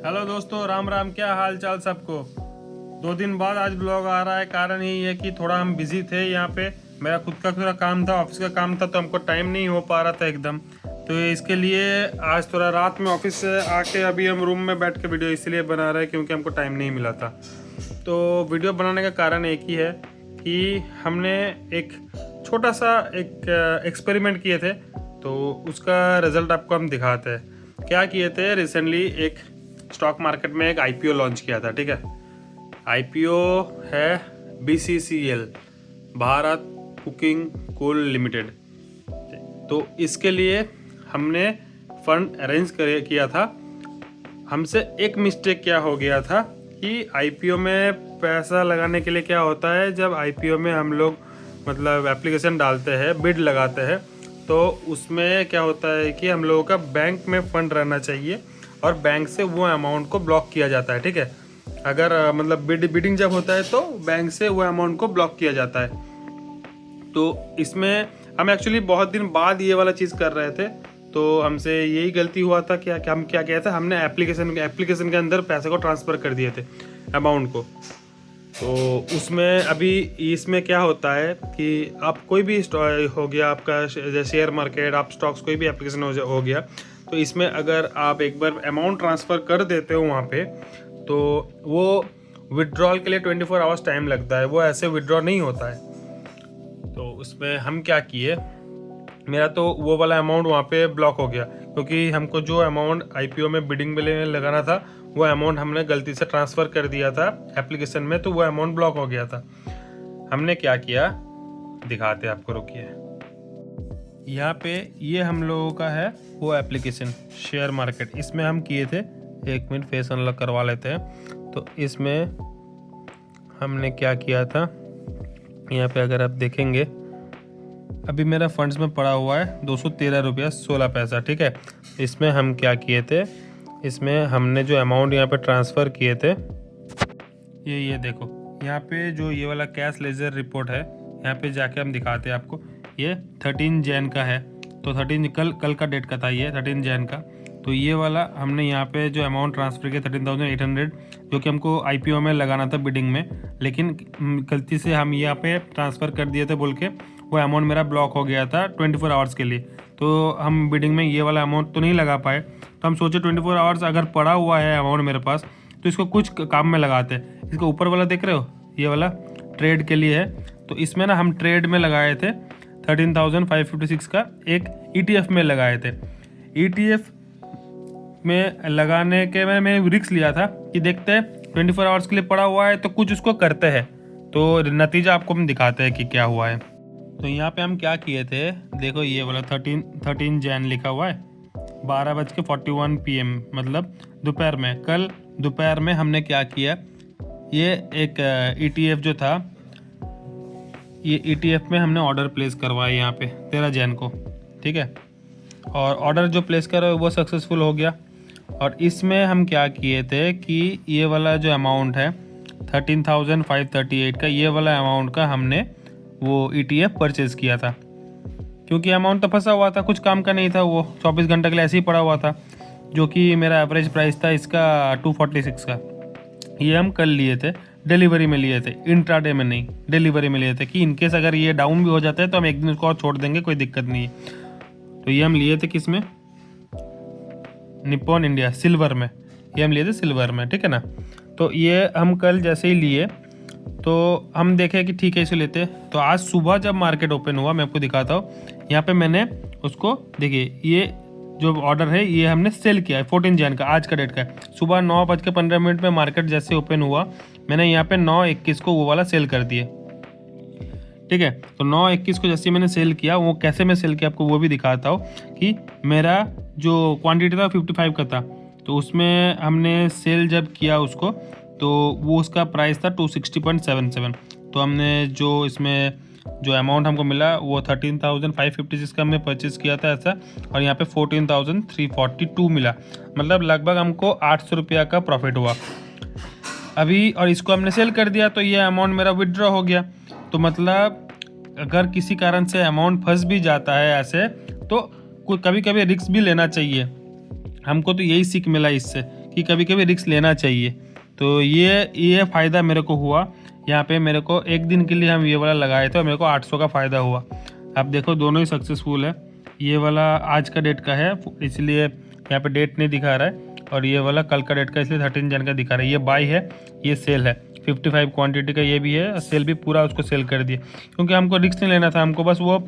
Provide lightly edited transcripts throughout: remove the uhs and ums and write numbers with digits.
Hello दोस्तों, राम राम। क्या हाल चाल सबको। 2 दिन बाद आज ब्लॉग आ रहा है। कारण यही है कि थोड़ा हम बिजी थे यहाँ पे। मेरा खुद का थोड़ा काम था, ऑफिस का काम था, तो हमको टाइम नहीं हो पा रहा था एकदम। तो इसके लिए आज थोड़ा रात में ऑफिस से आके अभी हम रूम में बैठ के वीडियो इसलिए बना रहे हैं क्योंकि हमको टाइम नहीं मिला था। तो वीडियो बनाने का कारण एक ही है कि हमने एक छोटा सा एक एक्सपेरिमेंट किए थे, तो उसका रिजल्ट आपको हम दिखाते हैं। क्या किए थे, रिसेंटली एक स्टॉक मार्केट में एक आईपीओ लॉन्च किया था। ठीक है, आईपीओ है BCCL, Bharat cooking coal limited. तो इसके लिए हमने फंड अरेंज किया था। हमसे एक मिस्टेक क्या हो गया था कि आईपीओ में पैसा लगाने के लिए क्या होता है, जब आईपीओ में हम लोग मतलब एप्लीकेशन डालते हैं, बिड लगाते हैं, तो उसमें क्या होता है कि हम लोगों का बैंक में फंड रहना चाहिए और बैंक से वो अमाउंट को ब्लॉक किया जाता है। ठीक है, अगर मतलब बिडिंग जब होता है तो बैंक से वो अमाउंट को ब्लॉक किया जाता है। तो इसमें हम एक्चुअली बहुत दिन बाद ये वाला चीज़ कर रहे थे, तो हमसे यही गलती हुआ था कि हम क्या किया था, हमने एप्लीकेशन के अंदर पैसे को ट्रांसफ़र कर दिए थे, अमाउंट को। तो उसमें अभी इसमें क्या होता है कि आप कोई भी हो गया आपका जैसे शेयर मार्केट, आप स्टॉक्स, कोई भी एप्लीकेशन हो गया, तो इसमें अगर आप एक बार अमाउंट ट्रांसफ़र कर देते हो वहाँ पे, तो वो विड्रॉल के लिए 24 आवर्स टाइम लगता है, वो ऐसे विड्रॉ नहीं होता है। तो उसमें हम क्या किए, मेरा तो वो वाला अमाउंट वहाँ पे ब्लॉक हो गया क्योंकि हमको जो अमाउंट आईपीओ में बिडिंग में लगाना था वो अमाउंट हमने गलती से ट्रांसफ़र कर दिया था एप्लीकेशन में, तो वो अमाउंट ब्लॉक हो गया था। हमने क्या किया दिखाते आपको, रुकिए। यहाँ पे ये हम लोगों का है वो एप्लीकेशन शेयर मार्केट, इसमें हम किए थे। 1 मिनट फेस अनलॉक करवा लेते हैं। तो इसमें हमने क्या किया था, यहाँ पे अगर आप देखेंगे अभी मेरा फंड्स में पड़ा हुआ है 213 रुपया 16 पैसा। ठीक है, इसमें हम क्या किए थे, इसमें हमने जो अमाउंट यहाँ पे ट्रांसफ़र किए थे, ये देखो, यहाँ पे जो ये वाला कैश लेजर रिपोर्ट है, यहाँ पे जाके हम दिखाते हैं आपको। ये 13 जैन का है, तो 13 कल का डेट का था, ये 13 जैन का। तो ये वाला हमने यहाँ पे जो अमाउंट ट्रांसफ़र किया 13,800, जो कि हमको आईपीओ में लगाना था बिडिंग में, लेकिन गलती से हम यहाँ पे ट्रांसफ़र कर दिए थे बोल के वो अमाउंट मेरा ब्लॉक हो गया था 24 आवर्स के लिए। तो हम बिडिंग में ये वाला अमाउंट तो नहीं लगा पाए। तो हम सोचे 24 आवर्स अगर पड़ा हुआ है अमाउंट मेरे पास, तो इसको कुछ काम में लगाते हैं। इसका ऊपर वाला देख रहे हो, ये वाला ट्रेड के लिए है। तो इसमें ना हम ट्रेड में लगाए थे 13,556 का एक ETF में लगाए थे। ETF में लगाने के मैंने रिस्क लिया था कि देखते हैं 24 आवर्स के लिए पड़ा हुआ है तो कुछ उसको करते हैं, तो नतीजा आपको हम दिखाते हैं कि क्या हुआ है। तो यहाँ पे हम क्या किए थे, देखो ये वाला 13 जैन लिखा हुआ है, 12:41 PM, मतलब दोपहर में, कल दोपहर में हमने क्या किया, ये एक ETF जो था, ये ETF में हमने ऑर्डर प्लेस करवाया यहाँ पे 13 जैन को। ठीक है, और ऑर्डर जो प्लेस करा वो सक्सेसफुल हो गया। और इसमें हम क्या किए थे कि ये वाला जो अमाउंट है 13,538 का, ये वाला अमाउंट का हमने वो ETF परचेज़ किया था, क्योंकि अमाउंट तो फंसा हुआ था, कुछ काम का नहीं था, वो 24 घंटे के लिए ऐसे ही पड़ा हुआ था, जो कि मेरा एवरेज प्राइस था इसका 246 का। ये हम कल लिए थे, डिलीवरी में लिए थे, इंट्राडे में नहीं, डिलीवरी में लिए थे कि इनकेस अगर ये डाउन भी हो जाता है तो हम एक दिन उसको और छोड़ देंगे, कोई दिक्कत नहीं है। तो ये हम लिए थे किस में, निप्पॉन इंडिया सिल्वर में, ये हम लिए थे सिल्वर में। ठीक है ना, तो ये हम कल जैसे ही लिए तो हम देखे कि ठीक है इसे लेते। तो आज सुबह जब मार्केट ओपन हुआ, मैं आपको दिखाता हूँ, यहाँ पे मैंने उसको, देखिए ये जो ऑर्डर है ये हमने सेल किया है 14 जैन का, आज का डेट का है। सुबह 9:15 में मार्केट जैसे ओपन हुआ, मैंने यहाँ पे 9:21 को वो वाला सेल कर दिए। ठीक है, तो 9:21 को जैसे मैंने सेल किया, वो कैसे मैं सेल किया आपको वो भी दिखाता हूँ कि मेरा जो क्वांटिटी था 55 का था, तो उसमें हमने सेल जब किया उसको, तो वो उसका प्राइस था 260.77। तो हमने जो इसमें जो अमाउंट हमको मिला वो 13,556 का हमने परचेज़ किया था ऐसा, और यहाँ पे 14,342 मिला, मतलब लगभग हमको 800 रुपया का प्रॉफिट हुआ अभी। और इसको हमने सेल कर दिया तो ये अमाउंट मेरा विड्रॉ हो गया। तो मतलब अगर किसी कारण से अमाउंट फंस भी जाता है ऐसे, तो कभी कभी रिस्क भी लेना चाहिए। हमको तो यही सीख मिला इससे कि कभी कभी रिस्क लेना चाहिए। तो ये फ़ायदा मेरे को हुआ यहाँ पे। मेरे को एक दिन के लिए हम ये वाला लगाए थे और मेरे को 800 का फ़ायदा हुआ। आप देखो दोनों ही सक्सेसफुल है। ये वाला आज का डेट का है इसलिए यहाँ पे डेट नहीं दिखा रहा है, और ये वाला कल का डेट का इसलिए 13 जन का दिखा रहा है। ये बाई है, ये सेल है, 55 क्वांटिटी का ये भी है, सेल भी पूरा उसको सेल कर दिए क्योंकि हमको रिस्क नहीं लेना था। हमको बस वो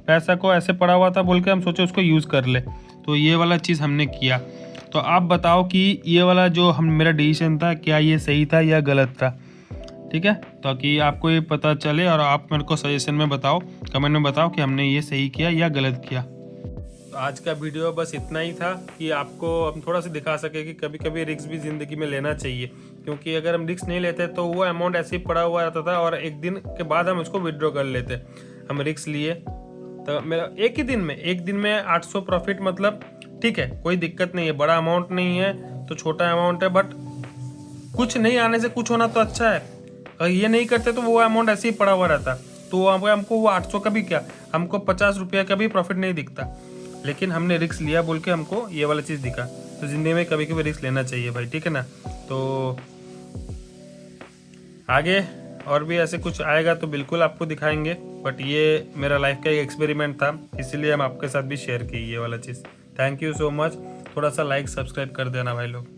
पैसा को ऐसे पड़ा हुआ था बोल के हम सोचे उसको यूज़ कर ले। तो ये वाला चीज़ हमने किया। तो आप बताओ कि ये वाला जो मेरा डिसीजन था क्या ये सही था या गलत था, ठीक है, ताकि आपको ये पता चले और आप मेरे को सजेशन में बताओ, कमेंट में बताओ कि हमने ये सही किया या गलत किया। तो आज का वीडियो बस इतना ही था कि आपको हम थोड़ा सा दिखा सके कि कभी कभी रिस्क भी ज़िंदगी में लेना चाहिए, क्योंकि अगर हम रिस्क नहीं लेते तो वो अमाउंट ऐसे ही पड़ा हुआ रहता था और एक दिन के बाद हम उसको विड्रॉ कर लेते। हम रिस्क लिए तो मेरा एक दिन में 800 प्रॉफिट, मतलब ठीक है, कोई दिक्कत नहीं है, बड़ा अमाउंट नहीं है तो छोटा अमाउंट है, बट कुछ नहीं आने से कुछ होना तो अच्छा है। अगर ये नहीं करते तो वो अमाउंट ऐसे ही पड़ा हुआ रहता, तो हमको वो 800 का भी क्या, हमको 50 रुपये का भी प्रॉफिट नहीं दिखता। लेकिन हमने रिस्क लिया बोल के हमको ये वाला चीज़ दिखा। तो ज़िंदगी में कभी कभी रिस्क लेना चाहिए भाई, ठीक है ना। तो आगे और भी ऐसे कुछ आएगा तो बिल्कुल आपको दिखाएंगे, बट ये मेरा लाइफ का एक एक्सपेरिमेंट था, इसीलिए हम आपके साथ भी शेयर की ये वाला चीज़। Thank you so much. थोड़ा सा लाइक सब्सक्राइब कर देना भाई लोग।